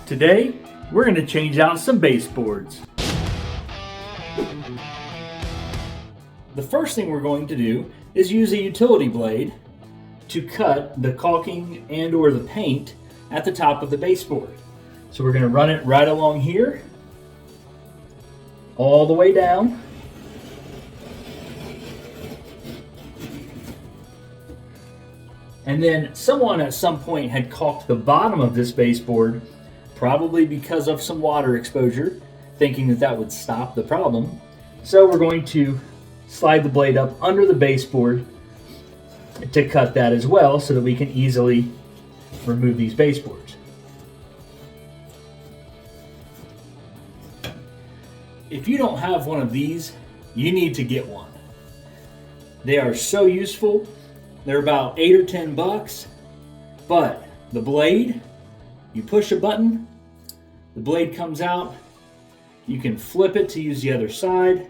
Today, we're going to change out some baseboards. The first thing we're going to do is use a utility blade to cut the caulking and or the paint at the top of the baseboard. So we're going to run it right along here, all the way down. And then someone at some point had caulked the bottom of this baseboard, probably because of some water exposure, thinking that that would stop the problem. So we're going to slide the blade up under the baseboard to cut that as well so that we can easily remove these baseboards. If you don't have one of these, you need to get one. They are so useful. They're about $8 or $10, but the blade, you push a button, the blade comes out, you can flip it to use the other side.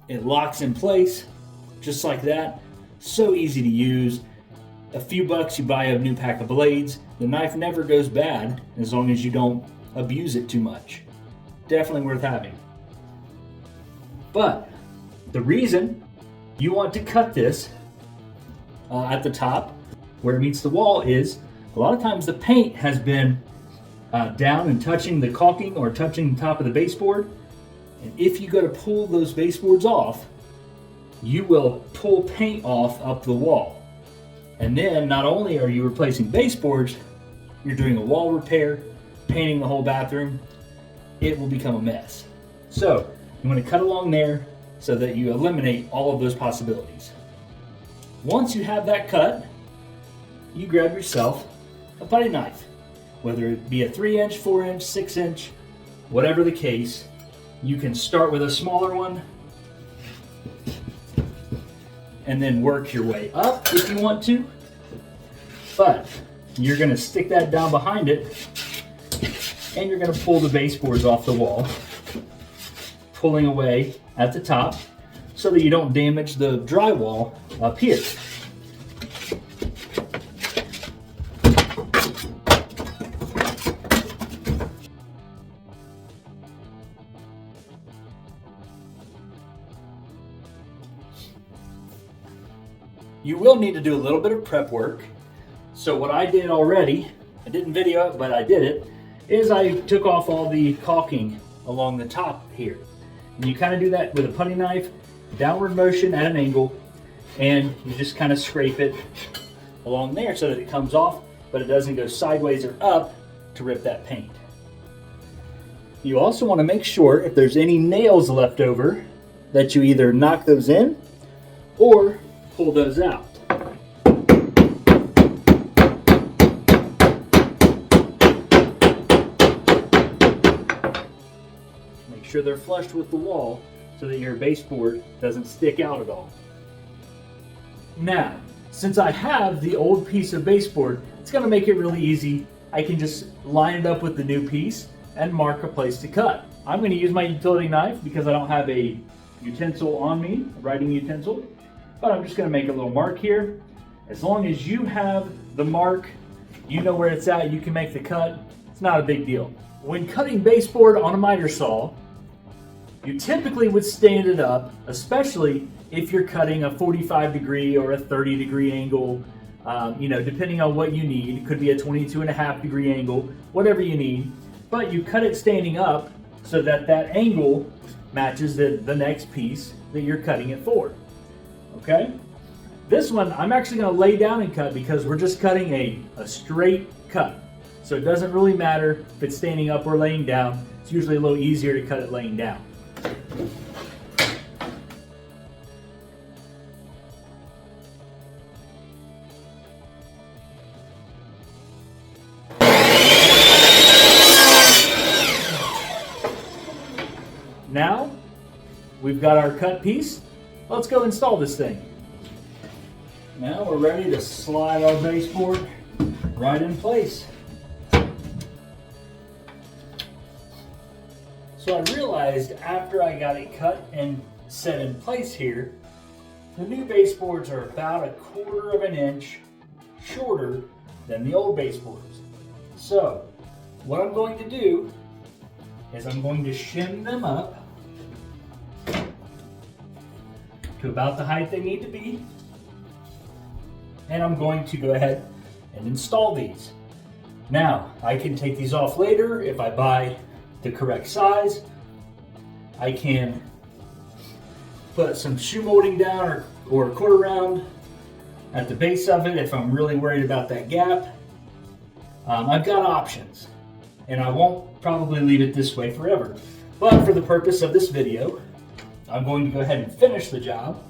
It locks in place, just like that. So easy to use. A few bucks, you buy a new pack of blades. The knife never goes bad as long as you don't abuse it too much. Definitely worth having. But the reason you want to cut this at the top where it meets the wall is a lot of times the paint has been down and touching the caulking or touching the top of the baseboard. And if you go to pull those baseboards off, you will pull paint off up the wall. And then not only are you replacing baseboards, you're doing a wall repair, painting the whole bathroom. It will become a mess. So you want to cut along there so that you eliminate all of those possibilities. Once you have that cut, you grab yourself a putty knife, whether it be a 3-inch, 4-inch, 6-inch, whatever the case. You can start with a smaller one and then work your way up if you want to, but you're going to stick that down behind it and you're going to pull the baseboards off the wall, pulling away at the top so that you don't damage the drywall up here. You will need to do a little bit of prep work. So what I did already, I didn't video it, but I did it, is I took off all the caulking along the top here. And you kind of do that with a putty knife, downward motion at an angle, and you just kind of scrape it along there so that it comes off, but it doesn't go sideways or up to rip that paint. You also want to make sure if there's any nails left over that you either knock those in or pull those out. Make sure they're flush with the wall so that your baseboard doesn't stick out at all. Now, since I have the old piece of baseboard, it's going to make it really easy. I can just line it up with the new piece and mark a place to cut. I'm going to use my utility knife because I don't have a utensil on me, a writing utensil. But I'm just going to make a little mark here. As long as you have the mark, you know where it's at, you can make the cut. It's not a big deal. When cutting baseboard on a miter saw, you typically would stand it up, especially if you're cutting a 45-degree or a 30-degree angle, depending on what you need. It could be a 22.5-degree angle, whatever you need. But you cut it standing up so that that angle matches the next piece that you're cutting it for. Okay, this one I'm actually going to lay down and cut because we're just cutting a straight cut. So it doesn't really matter if it's standing up or laying down. It's usually a little easier to cut it laying down. Now we've got our cut piece. Let's go install this thing. Now we're ready to slide our baseboard right in place. So I realized after I got it cut and set in place here, the new baseboards are about 1/4 of an inch shorter than the old baseboards. So what I'm going to do is I'm going to shim them up to about the height they need to be. And I'm going to go ahead and install these. Now, I can take these off later if I buy the correct size. I can put some shoe molding down or a quarter round at the base of it if I'm really worried about that gap. I've got options, and I won't probably leave it this way forever. But for the purpose of this video, I'm going to go ahead and finish the job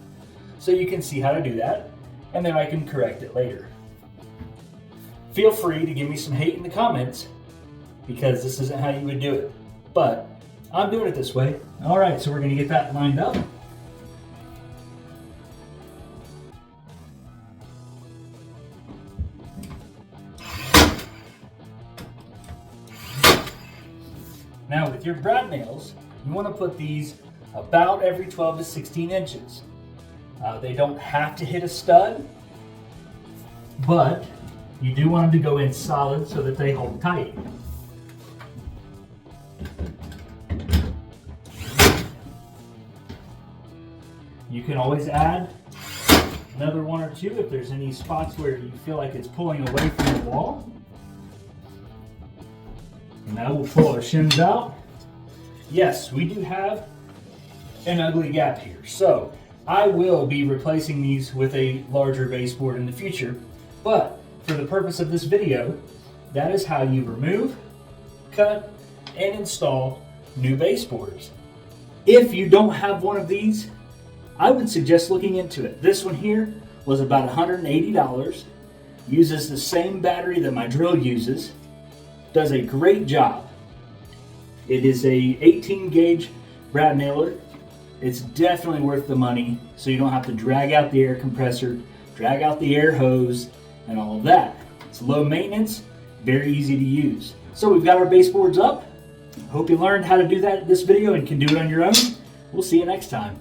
so you can see how to do that, and then I can correct it later. Feel free to give me some hate in the comments because this isn't how you would do it, but I'm doing it this way. All right, so we're going to get that lined up. Now with your brad nails, you want to put these about every 12 to 16 inches. They don't have to hit a stud, but you do want them to go in solid so that they hold tight. You can always add another one or two if there's any spots where you feel like it's pulling away from the wall. And now we'll pull our shims out. Yes, we do have an ugly gap here. So I will be replacing these with a larger baseboard in the future. But for the purpose of this video, that is how you remove, cut, and install new baseboards. If you don't have one of these, I would suggest looking into it. This one here was about $180. Uses the same battery that my drill uses. Does a great job. It is a 18 gauge brad nailer. It's definitely worth the money, so you don't have to drag out the air compressor, drag out the air hose, and all of that. It's low maintenance, very easy to use. So we've got our baseboards up. Hope you learned how to do that in this video and can do it on your own. We'll see you next time.